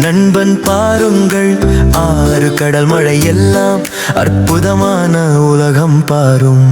நண்பன் பாருங்கள், ஆறு கடல் மழை எல்லாம் அற்புதமான உலகம் பாரும்.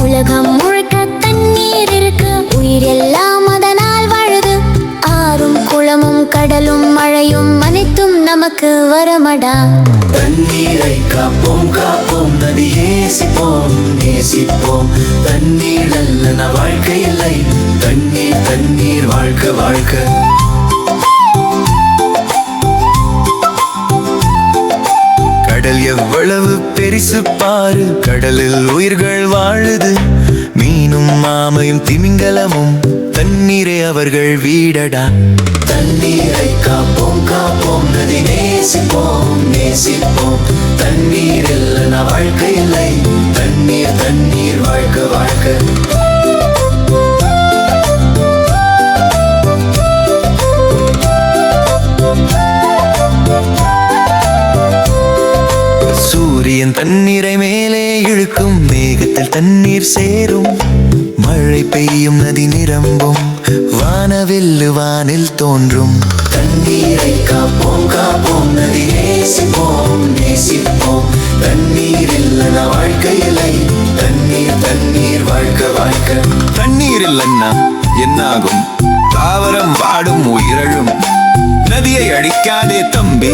உலகம் முழுக்க தண்ணீர் இருக்கு, உயிர் எல்லாம் அதனால் வாழுது. ஆறும் குளமும் கடலும் மழையும் அனைத்தும் நமக்கு வரமடா. தண்ணீரை காப்போம் காப்போம், நதியை நேசிப்போம் நேசிப்போம். தண்ணீர் அல்ல வாழ்க்கை இல்லை, தண்ணீர் தண்ணீர் வாழ்க்கை வாழ்க்கை. கடல் எவ்வளவு பெரிசு பாரு, கடலில் உயிர்கள் வாழுது. மீனும் மாமையும் திமிங்கலமும் தண்ணீரை அவர்கள் வீடடா. தண்ணீரை காப்போம் காப்போம், நதி நேசிப்போம் நேசிப்போம். தண்ணீர் இல்லைனா வாழ்க்கை இல்லை, தண்ணீர் தண்ணீர் வாழ்க்கை வாழ்க்கை. சூரியன் தண்ணீரை மேலே இழுக்கும், மேகத்தில் தண்ணீர் சேரும். மழை பெய்யும், நதி நிரம்பும், வானவில்லு வானில் தோன்றும். தண்ணீரை காப்போம் காப்போம், நதி நேசிப்போம் நேசிப்போம். தண்ணீர் இல்லைனா வாழ்க்கை இல்லை, தண்ணீர் தண்ணீர் வாழ்க்கை வாழ்க்கை. தண்ணீர் இல்லைன்னா என்னாகும்? தாவரம் வாடும், உயிரழும். நதியை அடிக்காதே தம்பி,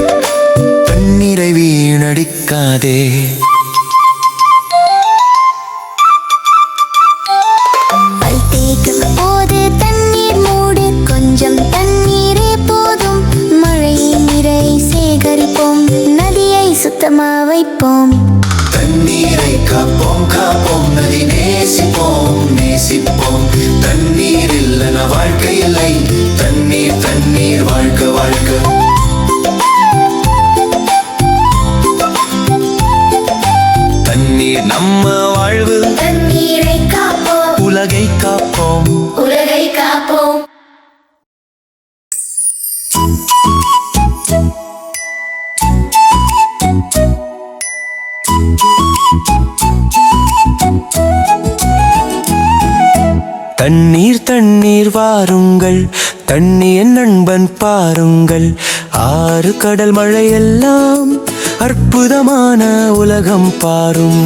தண்ணீரை வீணடிக்காதே. போது தண்ணீர் மூடு, கொஞ்சம் தண்ணீரே போதும். மழை நீரை சேகரிப்போம், நதியை சுத்தமா வைப்போம். தண்ணீரை காப்போம் காப்போம், நதி நேசிப்போம் நேசிப்போம். தண்ணீர் இல்லைனா வாழ்க்கை இல்லை, தண்ணீர் தண்ணீர் வாழ்க்கை வாழ்க்கை. தண்ணீர் நம்ம வாழ்வு, தண்ணீரை காப்போம், உலகை காப்போம் உலகை காப்போம். தண்ணீர் தண்ணீர் வாருங்கள், தண்ணீர் நண்பன் பாருங்கள். ஆறு கடல் மழை எல்லாம் அற்புதமான உலகம் பாரும்.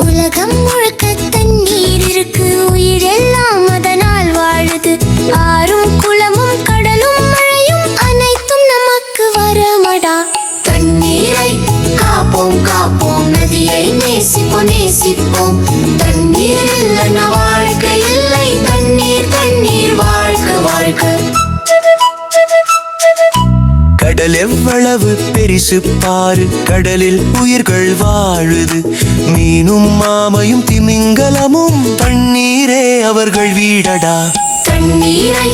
உலகம் முழுக்க தண்ணீர் இருக்கு, உயிர் எல்லாம் அதனால் வாழுது. ஆறும் குளமும் கடலும் மழையும் அனைத்தும் நமக்கு வரமடா. தண்ணீரை காப்போம் காப்போம், நதியை நேசிப்போம் நேசிப்போம். தண்ணீர் இல்லைனா வாழ்க்கை இல்லை, தண்ணீர் தண்ணீர் வாழ்க்கை வாழ்க்கை. கடல் எவ்வளவு பெரிசு பாரு, கடலில் உயிர்கள் வாழுது. மீனும் மாமையும் திமிங்கலமும் தண்ணீரே அவர்கள் வீடடா. தண்ணீரை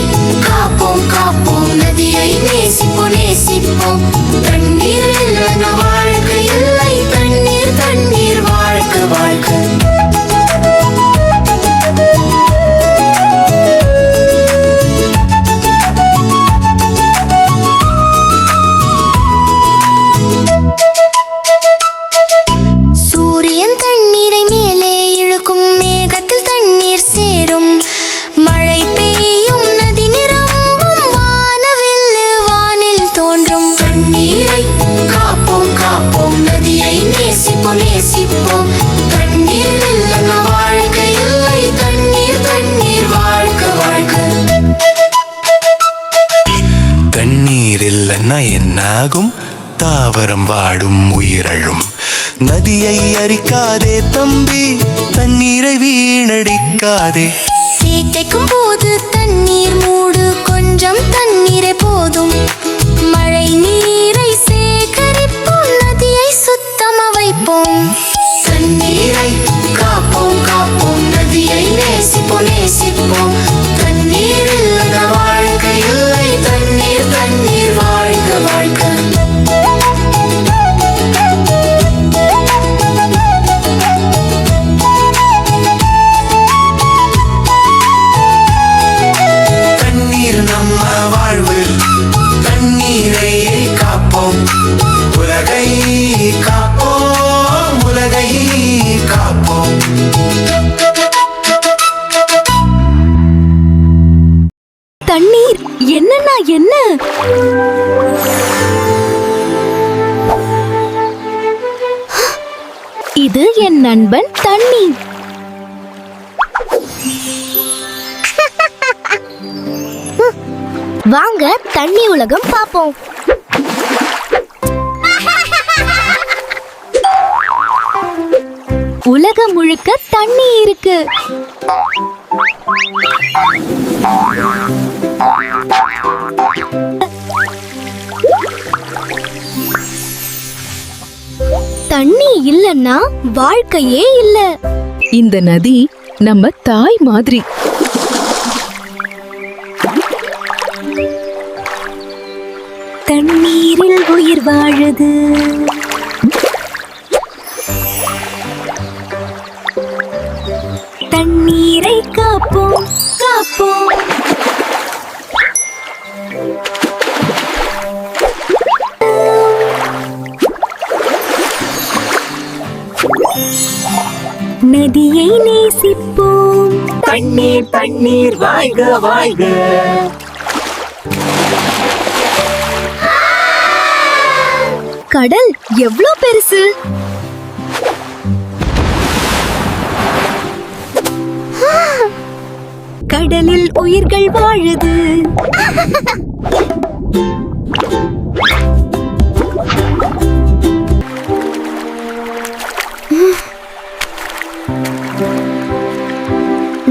காப்போம் காப்போம், நதியை நேசிப்போம் நேசிப்போம். தண்ணீர் இல்லைனா வாழ்க்கை இல்லை, தண்ணீர் தண்ணீர் வாழ்க்கை வாழ்க்கை. சூரியன் தண்ணீரை மேலே இழுக்கும், மேகத்தில் தண்ணீர் சேரும். மழை பெய்யும், நதி நிரம்பும், வானவில்லு வானில் தோன்றும். தண்ணீரை காப்போம் காப்போம், நதியை நேசிப்போம் நேசிப்போம். தண்ணீர் இல்லைனா வாழ்க்கை இல்லை, தண்ணீர் தண்ணீர் வாழ்க்கை வாழ்க்கை. தண்ணீர் இல்லைன்னா என்னாகும்? தாவரம் வாடும், உயிரழும். நதியை அரிக்காதே தம்பி, தண்ணீரை வீணடிக்காதே. தேய்க்கும் போது தண்ணீர் மூடு, கொஞ்சம் தண்ணீரே போதும். மழை நீரை சேகரிப்போம், நதியை சுத்தமா வைப்போம். தண்ணீரை காப்போம் காப்போம், நதியை நேசிப்போம் நேசிப்போம். தண்ணீர் இல்லைனா வாழ்க்கை இல்லை, தண்ணீர் தண்ணீர் வாழ்க்கை வாழ்க்கை. என் நண்பன் தண்ணீர். வாங்க தண்ணி உலகம் பாப்போம். உலகம் முழுக்க தண்ணி இருக்கு. தண்ணி இல்லன்னா வாழ்க்கையே இல்ல. இந்த நதி நம்ம தாய் மாதிரி. தண்ணீரில் உயிர் வாழுது. தண்ணீரை காப்போம் காப்போம். நதியை நேசிப்போம். தண்ணீர் தண்ணீர் வாழ்க வாழ்க. கடல் எவ்ளோ பெருசு. கடலில் உயிர்கள் வாழுது.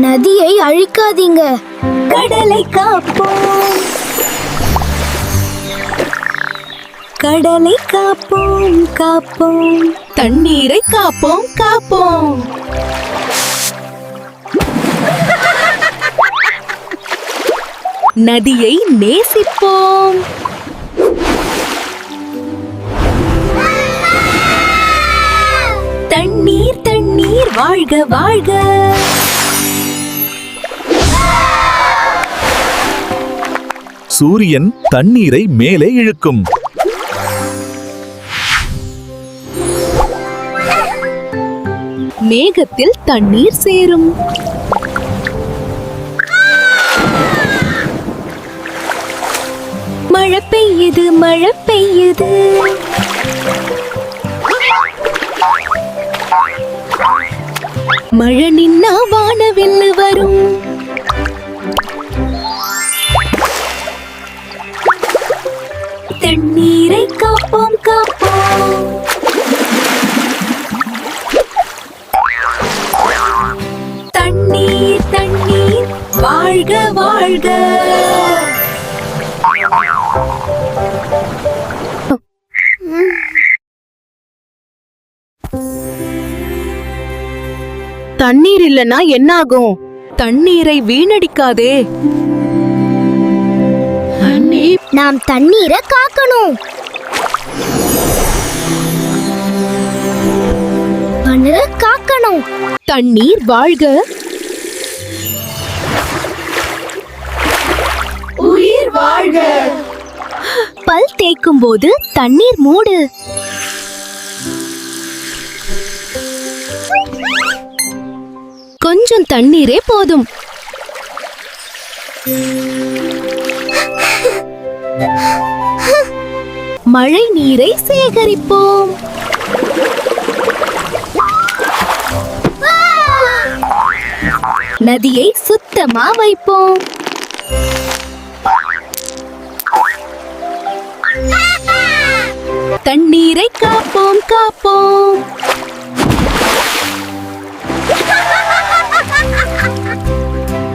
நதியை அழிக்காதீங்க. கடலை காப்போம். கடலை காப்போம் காப்போம். தண்ணீரை காப்போம் காப்போம். நதியை நேசிப்போம். தண்ணீர் தண்ணீர் வாழ்க வாழ்க. சூரியன் தண்ணீரை மேலே இழுக்கும். மேகத்தில் தண்ணீர் சேரும். மழை பெய்யுது மழை பெய்யுது. மழை நின்னா வானவில்லு வரும். தண்ணீரை காப்போம் காப்போம். தண்ணீர் தண்ணீர் வாழ்க வாழ்க. தண்ணீர் இல்லனா என்ன ஆகும்? தண்ணீரை வீணடிக்காதே. நாம் தண்ணீரை காக்கணும். மண்ணை காக்கணும். தண்ணீர் வாழ்க. உயிர் வாழ்க. பல் தேய்க்கும் போது தண்ணீர் மூடு. கொஞ்சம் தண்ணீரே போதும். மழை நீரை சேகரிப்போம். நதியை சுத்தமா வைப்போம். தண்ணீரை காப்போம் காப்போம்.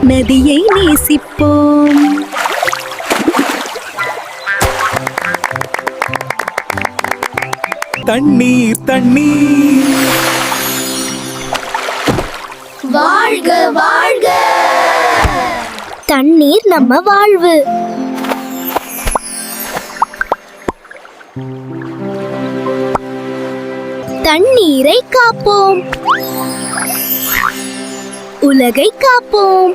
நதியை நேசிப்போம். தண்ணீர் தண்ணீர் வாழ்க வாழ்க. தண்ணீர் நம்ம வாழ்வு. தண்ணீரை காப்போம். உலகை காப்போம்.